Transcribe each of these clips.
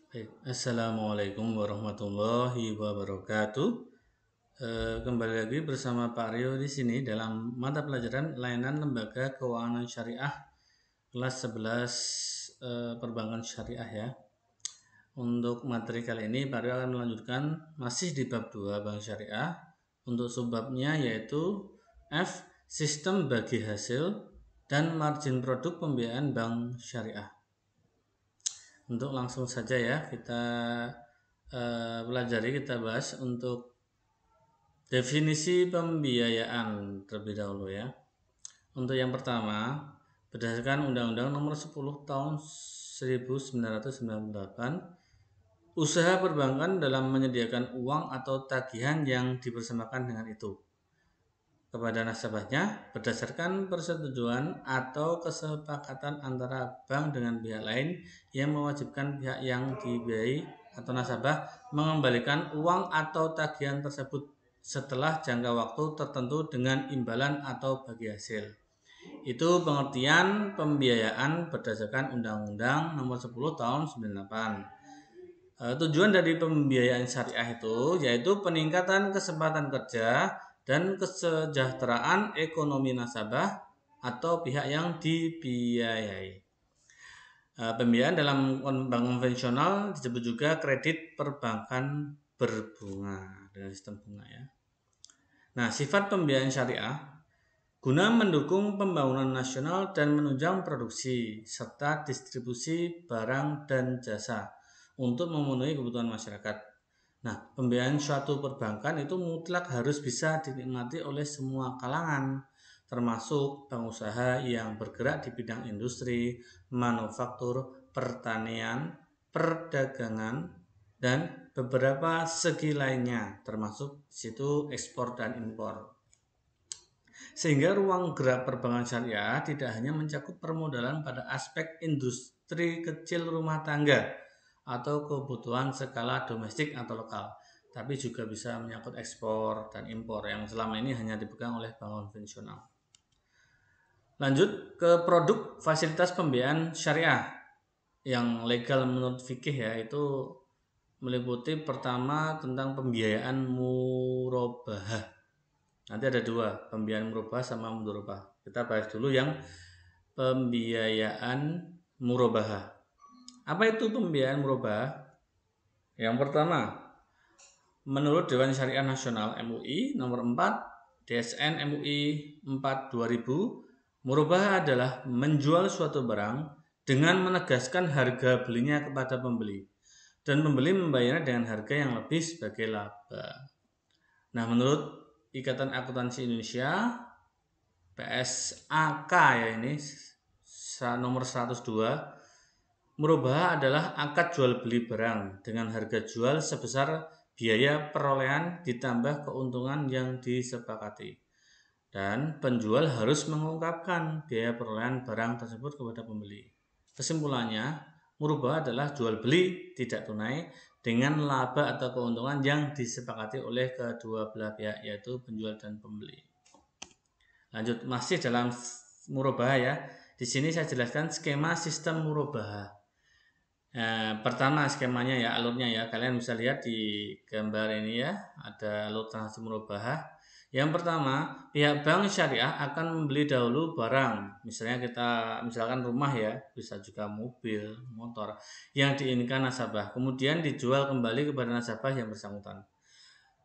Baik, Assalamualaikum warahmatullahi wabarakatuh. Kembali lagi bersama Pak Rio di sini dalam mata pelajaran layanan lembaga keuangan syariah kelas 11 perbankan syariah ya. Untuk materi kali ini Pak Rio akan melanjutkan masih di bab 2 bank syariah. Untuk subbabnya yaitu F sistem bagi hasil dan margin produk pembiayaan bank syariah. Untuk langsung saja ya kita pelajari, kita bahas untuk definisi pembiayaan terlebih dahulu ya. Untuk yang pertama, berdasarkan Undang-Undang Nomor 10 Tahun 1998, usaha perbankan dalam menyediakan uang atau tagihan yang dipersamakan dengan itu kepada nasabahnya berdasarkan persetujuan atau kesepakatan antara bank dengan pihak lain yang mewajibkan pihak yang dibiayai atau nasabah mengembalikan uang atau tagihan tersebut setelah jangka waktu tertentu dengan imbalan atau bagi hasil. Itu pengertian pembiayaan berdasarkan Undang-Undang Nomor 10 Tahun 98. Tujuan dari pembiayaan syariah itu yaitu peningkatan kesempatan kerja dan kesejahteraan ekonomi nasabah atau pihak yang dibiayai. Pembiayaan dalam bank konvensional disebut juga kredit perbankan berbunga dengan sistem bunga ya. Nah, sifat pembiayaan syariah guna mendukung pembangunan nasional dan menunjang produksi serta distribusi barang dan jasa untuk memenuhi kebutuhan masyarakat. Nah, pembiayaan suatu perbankan itu mutlak harus bisa dinikmati oleh semua kalangan, termasuk pengusaha yang bergerak di bidang industri, manufaktur, pertanian, perdagangan, dan beberapa segi lainnya, termasuk situ ekspor dan impor. Sehingga ruang gerak perbankan syariah tidak hanya mencakup permodalan pada aspek industri kecil rumah tangga atau kebutuhan skala domestik atau lokal, tapi juga bisa menyangkut ekspor dan impor yang selama ini hanya dipegang oleh bank konvensional. Lanjut ke produk fasilitas pembiayaan syariah yang legal menurut fikih ya, itu meliputi pertama tentang pembiayaan murabahah. Nanti ada dua, pembiayaan murabahah sama mudharabah. Kita bahas dulu yang pembiayaan murabahah. Apa itu pembiayaan murabahah? Yang pertama, menurut Dewan Syariah Nasional MUI nomor 4 DSN MUI 4 2000, murabahah adalah menjual suatu barang dengan menegaskan harga belinya kepada pembeli dan pembeli membayarnya dengan harga yang lebih sebagai laba. Nah, menurut Ikatan Akuntansi Indonesia PSAK ya, ini nomor 102, murabahah adalah akad jual beli barang dengan harga jual sebesar biaya perolehan ditambah keuntungan yang disepakati, dan penjual harus mengungkapkan biaya perolehan barang tersebut kepada pembeli. Kesimpulannya, murabahah adalah jual beli tidak tunai dengan laba atau keuntungan yang disepakati oleh kedua belah pihak, yaitu penjual dan pembeli. Lanjut, masih dalam murabahah ya. Di sini saya jelaskan skema sistem murabahah. Pertama skemanya ya, alurnya ya, kalian bisa lihat di gambar ini ya, ada alur transaksi murabahah. Yang pertama, pihak bank syariah akan membeli dahulu barang, misalkan rumah ya, bisa juga mobil, motor yang diinginkan nasabah, kemudian dijual kembali kepada nasabah yang bersangkutan.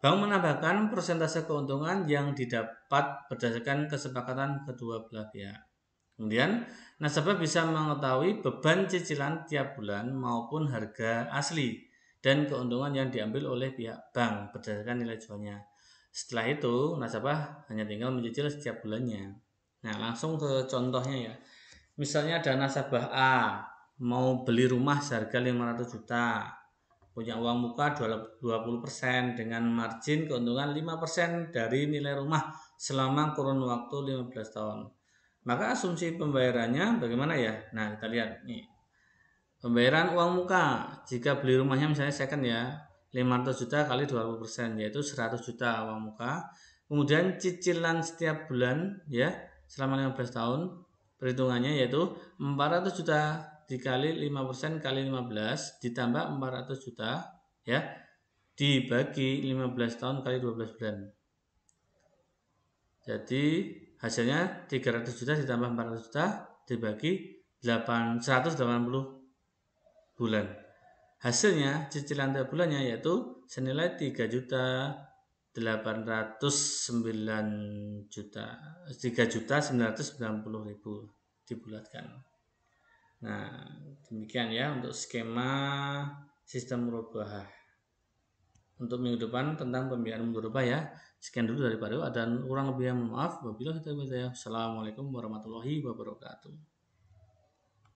Bank menambahkan persentase keuntungan yang didapat berdasarkan kesepakatan kedua belah pihak. Kemudian, nasabah bisa mengetahui beban cicilan tiap bulan maupun harga asli dan keuntungan yang diambil oleh pihak bank berdasarkan nilai jualnya. Setelah itu, nasabah hanya tinggal mencicil setiap bulannya. Nah, langsung ke contohnya ya. Misalnya ada nasabah A mau beli rumah seharga 500 juta, punya uang muka 20% dengan margin keuntungan 5% dari nilai rumah selama kurun waktu 15 tahun. Maka asumsi pembayarannya bagaimana ya? Nah, kita lihat nih. Pembayaran uang muka jika beli rumahnya misalnya second ya, 500 juta kali 20%, yaitu 100 juta uang muka. Kemudian cicilan setiap bulan ya selama 15 tahun, perhitungannya yaitu 400 juta dikali 5% kali 15 ditambah 400 juta ya, dibagi 15 tahun kali 12 bulan. Jadi hasilnya 300 juta ditambah 400 juta dibagi 180 bulan. Hasilnya cicilan tiap bulannya yaitu senilai 3 juta 809 juta 3 juta 990 ribu dibulatkan. Nah, demikian ya untuk skema sistem murabahah. Untuk minggu depan tentang pembiayaan murabahah ya. Sekian dulu dari Pak Dewa dan kurang lebihnya mohon maaf. Wabillahi taufiq wal hidayah. Assalamualaikum warahmatullahi wabarakatuh.